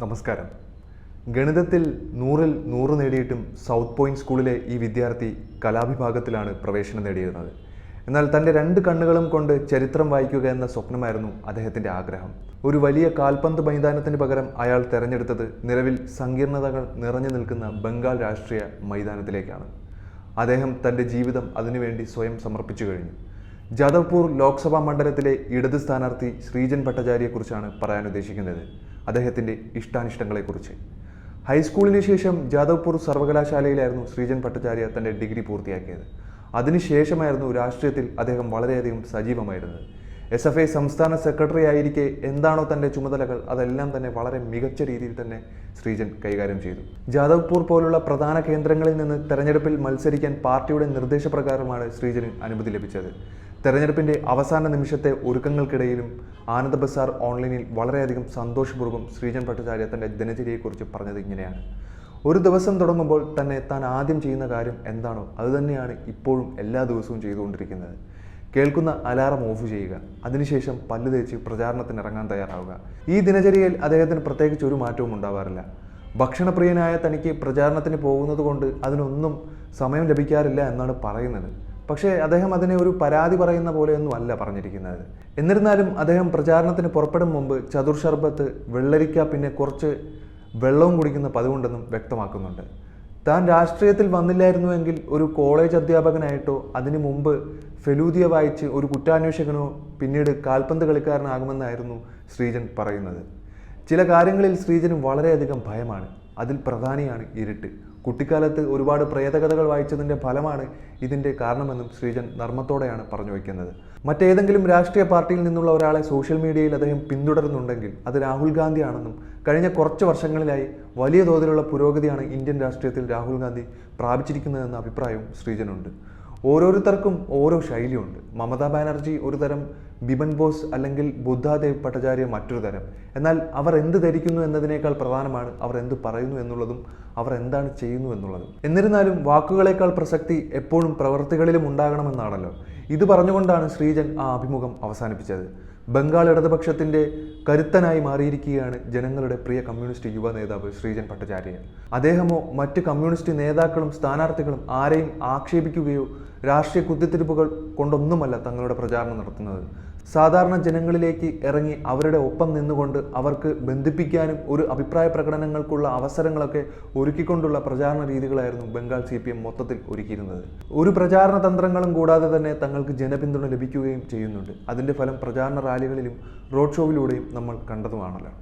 നമസ്കാരം. ഗണിതത്തിൽ 100-ൽ 100 നേടിയിട്ടും south point സ്കൂളിലെ ഈ വിദ്യാർത്ഥി കലാവിഭാഗത്തിലാണ് പ്രവേശനം നേടിയിരുന്നത്. എന്നാൽ തൻ്റെ 2 കണ്ണുകളും കൊണ്ട് ചരിത്രം വായിക്കുക എന്ന സ്വപ്നമായിരുന്നു അദ്ദേഹത്തിൻ്റെ ആഗ്രഹം. ഒരു വലിയ കാൽപന്ത് മൈതാനത്തിന് പകരം അയാൾ തിരഞ്ഞെടുത്തത് നിലവിൽ സങ്കീർണതകൾ നിറഞ്ഞു നിൽക്കുന്ന ബംഗാൾ രാഷ്ട്രീയ മൈതാനത്തിലേക്കാണ്. അദ്ദേഹം തൻ്റെ ജീവിതം അതിനുവേണ്ടി സ്വയം സമർപ്പിച്ചു കഴിഞ്ഞു. ജാദവ്പൂർ ലോക്സഭാ മണ്ഡലത്തിലെ ഇടത് സ്ഥാനാർത്ഥി ശ്രീജൻ ഭട്ടാചാര്യയെക്കുറിച്ചാണ് പറയാൻ ഉദ്ദേശിക്കുന്നത്. അദ്ദേഹത്തിൻ്റെ ഇഷ്ടാനിഷ്ടങ്ങളെക്കുറിച്ച്. ഹൈസ്കൂളിന് ശേഷം ജാദവ്പൂർ സർവകലാശാലയിലായിരുന്നു ശ്രീജൻ ഭട്ടാചാര്യ തൻ്റെ ഡിഗ്രി പൂർത്തിയാക്കിയത്. അതിനുശേഷമായിരുന്നു രാഷ്ട്രീയത്തിൽ അദ്ദേഹം വളരെയധികം സജീവമായിരുന്നത്. SFI സംസ്ഥാന സെക്രട്ടറി ആയിരിക്കെ എന്താണോ തൻ്റെ ചുമതലകൾ അതെല്ലാം തന്നെ വളരെ മികച്ച രീതിയിൽ തന്നെ ശ്രീജൻ കൈകാര്യം ചെയ്തു. ജാദവ്പൂർ പോലുള്ള പ്രധാന കേന്ദ്രങ്ങളിൽ നിന്ന് തെരഞ്ഞെടുപ്പിൽ മത്സരിക്കാൻ പാർട്ടിയുടെ നിർദ്ദേശപ്രകാരമാണ് ശ്രീജന് അനുമതി ലഭിച്ചത്. തെരഞ്ഞെടുപ്പിൻ്റെ അവസാന നിമിഷത്തെ ഒരുക്കങ്ങൾക്കിടയിലും ആനന്ദ ബസാർ ഓൺലൈനിൽ വളരെയധികം സന്തോഷപൂർവ്വം ശ്രീജൻ ഭട്ടാചാര്യ തൻ്റെ ദിനചര്യയെക്കുറിച്ച് പറഞ്ഞത് ഇങ്ങനെയാണ്: ഒരു ദിവസം തുടങ്ങുമ്പോൾ തന്നെ താൻ ആദ്യം ചെയ്യുന്ന കാര്യം എന്താണോ അതുതന്നെയാണ് ഇപ്പോഴും എല്ലാ ദിവസവും ചെയ്തുകൊണ്ടിരിക്കുന്നത്. കേൾക്കുന്ന അലാറം ഓഫ് ചെയ്യുക, അതിനുശേഷം പല്ല് തേച്ച് പ്രചാരണത്തിന് ഇറങ്ങാൻ തയ്യാറാവുക. ഈ ദിനചര്യയിൽ അദ്ദേഹത്തിന് പ്രത്യേകിച്ച് ഒരു മാറ്റവും ഉണ്ടാവാറില്ല. ഭക്ഷണപ്രിയനായ തനിക്ക് പ്രചാരണത്തിന് പോകുന്നത് കൊണ്ട് അതിനൊന്നും സമയം ലഭിക്കാറില്ല എന്നാണ് പറയുന്നത്. പക്ഷേ അദ്ദേഹം അതിനെ ഒരു പരാതി പറയുന്ന പോലെയൊന്നും അല്ല പറഞ്ഞിരിക്കുന്നത്. എന്നിരുന്നാലും അദ്ദേഹം പ്രചാരണത്തിന് പുറപ്പെടും മുമ്പ് ചതുർ ഷർബത്ത്, വെള്ളരിക്ക, പിന്നെ കുറച്ച് വെള്ളവും കുടിക്കുന്ന പതിവുണ്ടെന്നും വ്യക്തമാക്കുന്നുണ്ട്. താൻ രാഷ്ട്രീയത്തിൽ വന്നില്ലായിരുന്നുവെങ്കിൽ ഒരു കോളേജ് അധ്യാപകനായിട്ടോ അതിനു മുമ്പ് ഫെലൂദിയ വായിച്ച് ഒരു കുറ്റാന്വേഷകനോ പിന്നീട് കാൽപന്ത് കളിക്കാരനാകുമെന്നായിരുന്നു ശ്രീജൻ പറയുന്നത്. ചില കാര്യങ്ങളിൽ ശ്രീജന് വളരെയധികം ഭയമാണ്. അതിൽ പ്രധാനിയാണ് ഇരുട്ട്. കുട്ടിക്കാലത്ത് ഒരുപാട് പ്രേതകഥകൾ വായിച്ചതിൻ്റെ ഫലമാണ് ഇതിൻ്റെ കാരണമെന്നും ശ്രീജൻ നർമ്മത്തോടെയാണ് പറഞ്ഞു വയ്ക്കുന്നത്. മറ്റേതെങ്കിലും രാഷ്ട്രീയ പാർട്ടിയിൽ നിന്നുള്ള ഒരാളെ സോഷ്യൽ മീഡിയയിൽ അദ്ദേഹം പിന്തുടരുന്നുണ്ടെങ്കിൽ അത് രാഹുൽ ഗാന്ധി ആണെന്നും കഴിഞ്ഞ കുറച്ച് വർഷങ്ങളിലായി വലിയ തോതിലുള്ള പുരോഗതിയാണ് ഇന്ത്യൻ രാഷ്ട്രീയത്തിൽ രാഹുൽ ഗാന്ധി പ്രാപിച്ചിരിക്കുന്നതെന്ന അഭിപ്രായവും ശ്രീജനുണ്ട്. ഓരോരുത്തർക്കും ഓരോ ശൈലിയുണ്ട്. മമതാ ബാനർജി ഒരു തരം, ബിമൻ ബോസ് അല്ലെങ്കിൽ ബുദ്ധാദേവ് ഭട്ടാചാര്യ മറ്റൊരു തരം. എന്നാൽ അവർ എന്ത് ധരിക്കുന്നു എന്നതിനേക്കാൾ പ്രധാനമാണ് അവർ എന്ത് പറയുന്നു എന്നുള്ളതും അവർ എന്താണ് ചെയ്യുന്നു എന്നുള്ളതും. എന്നിരുന്നാലും വാക്കുകളേക്കാൾ പ്രസക്തി എപ്പോഴും പ്രവൃത്തികളിലും ഉണ്ടാകണമെന്നാണല്ലോ. ഇത് പറഞ്ഞുകൊണ്ടാണ് ശ്രീജൻ ആ അഭിമുഖം അവസാനിപ്പിച്ചത്. ബംഗാൾ ഇടതുപക്ഷത്തിൻ്റെ കരുത്തനായി മാറിയിരിക്കുകയാണ് ജനങ്ങളുടെ പ്രിയ കമ്മ്യൂണിസ്റ്റ് യുവ നേതാവ് ശ്രീജൻ ഭട്ടാചാര്യ. അദ്ദേഹമോ മറ്റ് കമ്മ്യൂണിസ്റ്റ് നേതാക്കളും സ്ഥാനാർത്ഥികളും ആരെയും ആക്ഷേപിക്കുകയോ രാഷ്ട്രീയ കുത്തിത്തിരിപ്പുകൾ കൊണ്ടൊന്നുമല്ല തങ്ങളുടെ പ്രചാരണം നടത്തുന്നത്. സാധാരണ ജനങ്ങളിലേക്ക് ഇറങ്ങി അവരുടെ ഒപ്പം നിന്നുകൊണ്ട് അവർക്ക് ബന്ധിപ്പിക്കാനും ഒരു അഭിപ്രായ പ്രകടനങ്ങൾക്കുള്ള അവസരങ്ങളൊക്കെ ഒരുക്കിക്കൊണ്ടുള്ള പ്രചാരണ രീതികളായിരുന്നു ബംഗാൾ CPM മൊത്തത്തിൽ ഒരുക്കിയിരുന്നത്. ഒരു പ്രചാരണ തന്ത്രങ്ങളും കൂടാതെ തന്നെ തങ്ങൾക്ക് ജനപിന്തുണ ലഭിക്കുകയും ചെയ്യുന്നുണ്ട്. അതിൻ്റെ ഫലം പ്രചാരണ റാലികളിലും റോഡ് ഷോയിലൂടെയും നമ്മൾ കണ്ടതുമാണല്ലോ.